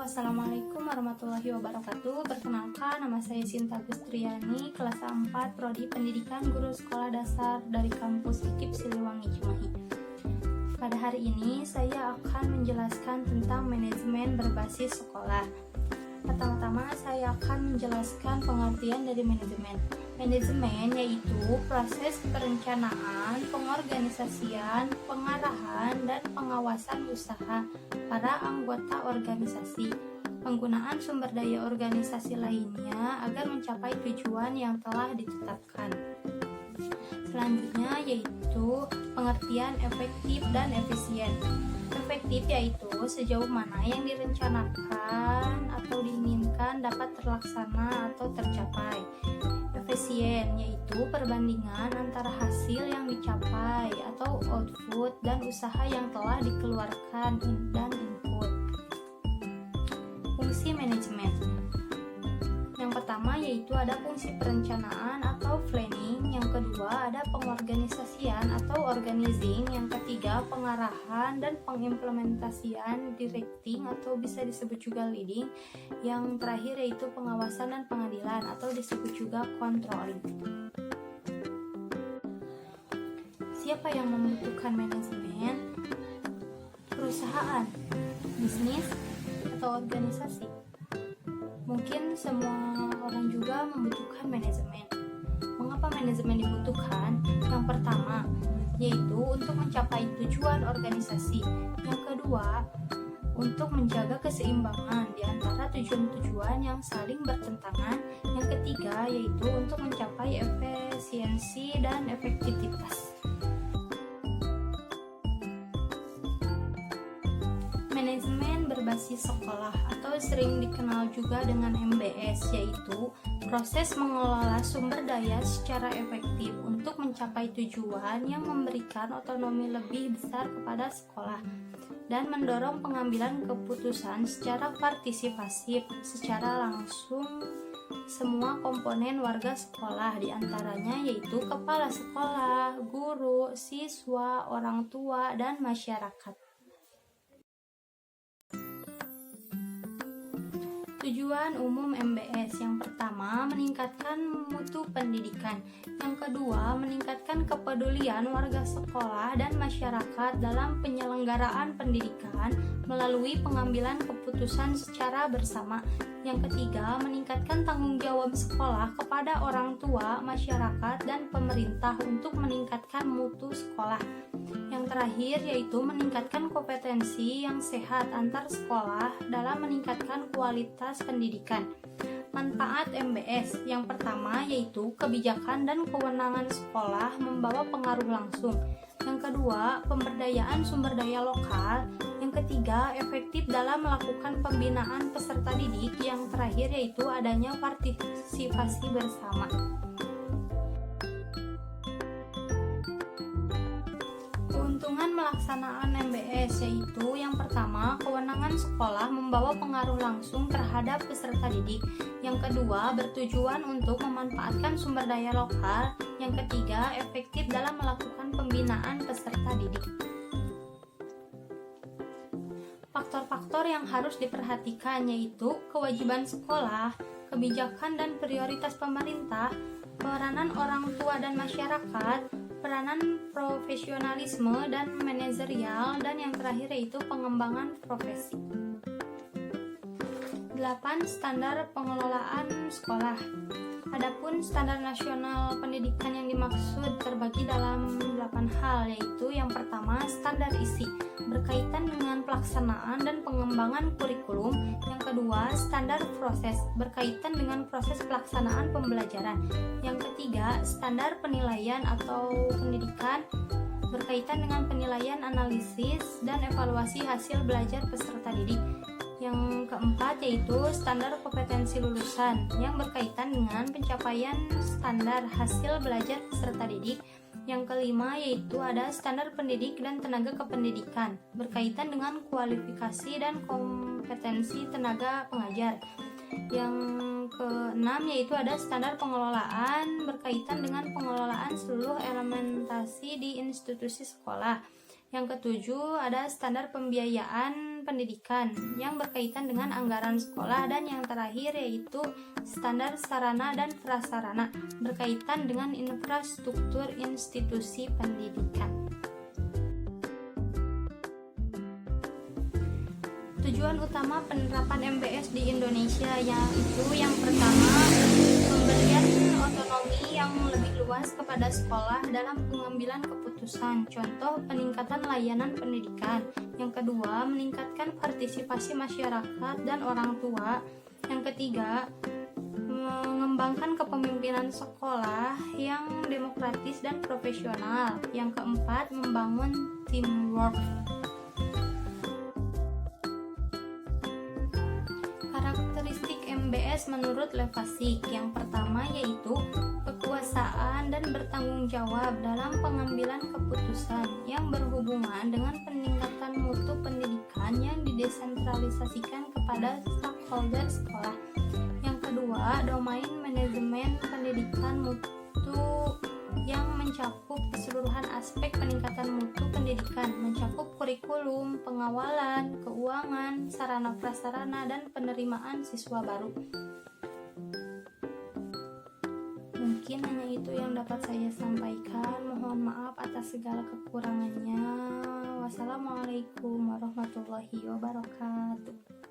Halo, Assalamualaikum warahmatullahi wabarakatuh. Perkenalkan, nama saya Sinta Gustriani, kelas 4, Prodi Pendidikan Guru Sekolah Dasar dari Kampus IKIP Siliwangi, Cimahi. Pada hari ini, saya akan menjelaskan tentang manajemen berbasis sekolah. Pertama-tama, saya akan menjelaskan pengertian dari manajemen. Manajemen yaitu proses perencanaan, pengorganisasian, pengarahan, dan pengawasan usaha para anggota organisasi, penggunaan sumber daya organisasi lainnya agar mencapai tujuan yang telah ditetapkan. Selanjutnya yaitu pengertian efektif dan efisien. Efektif yaitu sejauh mana yang direncanakan atau diinginkan dapat terlaksana atau tercapai. Efisien yaitu perbandingan antara hasil yang dicapai atau output dan usaha yang telah dikeluarkan dan input. Fungsi manajemen. Yang pertama yaitu ada fungsi perencanaan atau planning, yang kedua ada pengorganisasian atau organizing, yang ketiga pengarahan dan pengimplementasian, directing atau bisa disebut juga leading, yang terakhir yaitu pengawasan dan pengadilan atau disebut juga controlling. Siapa yang membutuhkan manajemen? Perusahaan, bisnis, atau organisasi. Mungkin semua orang juga membutuhkan manajemen. Mengapa manajemen dibutuhkan? Yang pertama, yaitu untuk mencapai tujuan organisasi. Yang kedua, untuk menjaga keseimbangan di antara tujuan-tujuan yang saling bertentangan. Yang ketiga, yaitu untuk mencapai efisiensi dan efektivitas. Manajemen berbasis sekolah atau sering dikenal juga dengan MBS, yaitu proses mengelola sumber daya secara efektif untuk mencapai tujuan yang memberikan otonomi lebih besar kepada sekolah dan mendorong pengambilan keputusan secara partisipasif secara langsung semua komponen warga sekolah, diantaranya yaitu kepala sekolah, guru, siswa, orang tua, dan masyarakat. Tujuan umum MBS yang pertama meningkatkan mutu pendidikan, yang kedua meningkatkan kepedulian warga sekolah dan masyarakat dalam penyelenggaraan pendidikan melalui pengambilan keputusan secara bersama, yang ketiga meningkatkan tanggung jawab sekolah kepada orang tua, masyarakat, dan pemerintah untuk meningkatkan mutu sekolah. Yang terakhir yaitu meningkatkan kompetensi yang sehat antar sekolah dalam meningkatkan kualitas pendidikan. Manfaat MBS yang pertama yaitu kebijakan dan kewenangan sekolah membawa pengaruh langsung. Yang kedua, pemberdayaan sumber daya lokal. Yang ketiga, efektif dalam melakukan pembinaan peserta didik. Yang terakhir yaitu adanya partisipasi bersama. Keuntungan melaksanaan MBS yaitu yang pertama, kewenangan sekolah membawa pengaruh langsung terhadap peserta didik. Yang kedua, bertujuan untuk memanfaatkan sumber daya lokal. Yang ketiga, efektif dalam melakukan pembinaan peserta didik. Faktor-faktor yang harus diperhatikan yaitu kewajiban sekolah, kebijakan dan prioritas pemerintah, peranan orang tua dan masyarakat, peranan profesionalisme dan manajerial, dan yang terakhir yaitu pengembangan profesi. 8. Standar pengelolaan sekolah. Adapun standar nasional pendidikan yang dimaksud terbagi dalam 8 hal, yaitu yang pertama standar isi berkaitan dengan pelaksanaan dan pengembangan kurikulum. Yang kedua standar proses berkaitan dengan proses pelaksanaan pembelajaran. Yang ketiga standar penilaian atau pendidikan berkaitan dengan penilaian, analisis, dan evaluasi hasil belajar peserta didik. Yang keempat yaitu standar kompetensi lulusan yang berkaitan dengan pencapaian standar hasil belajar peserta didik. Yang kelima yaitu ada standar pendidik dan tenaga kependidikan berkaitan dengan kualifikasi dan kompetensi tenaga pengajar. Yang keenam yaitu ada standar pengelolaan berkaitan dengan pengelolaan seluruh elementasi di institusi sekolah. Yang ketujuh ada standar pembiayaan pendidikan yang berkaitan dengan anggaran sekolah, dan yang terakhir yaitu standar sarana dan prasarana berkaitan dengan infrastruktur institusi pendidikan. Tujuan utama penerapan MBS di Indonesia yaitu yang pertama, pemberian otonomi yang lebih luas kepada sekolah dalam pengambilan keputusan, contoh peningkatan layanan pendidikan. Yang kedua, meningkatkan partisipasi masyarakat dan orang tua. Yang ketiga, mengembangkan kepemimpinan sekolah yang demokratis dan profesional. Yang keempat, membangun teamwork. Karakteristik MBS menurut Levasik, yang pertama yaitu kekuasaan dan bertanggung jawab dalam pengambilan keputusan yang berhubungan dengan peningkatan mutu pendidikan yang didesentralisasikan kepada stakeholder sekolah. Yang kedua, domain manajemen pendidikan mutu yang mencakup keseluruhan aspek peningkatan mutu pendidikan, mencakup kurikulum, pengawalan, keuangan, sarana prasarana, dan penerimaan siswa baru. Mungkin hanya itu yang dapat saya sampaikan. Mohon maaf atas segala kekurangannya. Wassalamualaikum warahmatullahi wabarakatuh.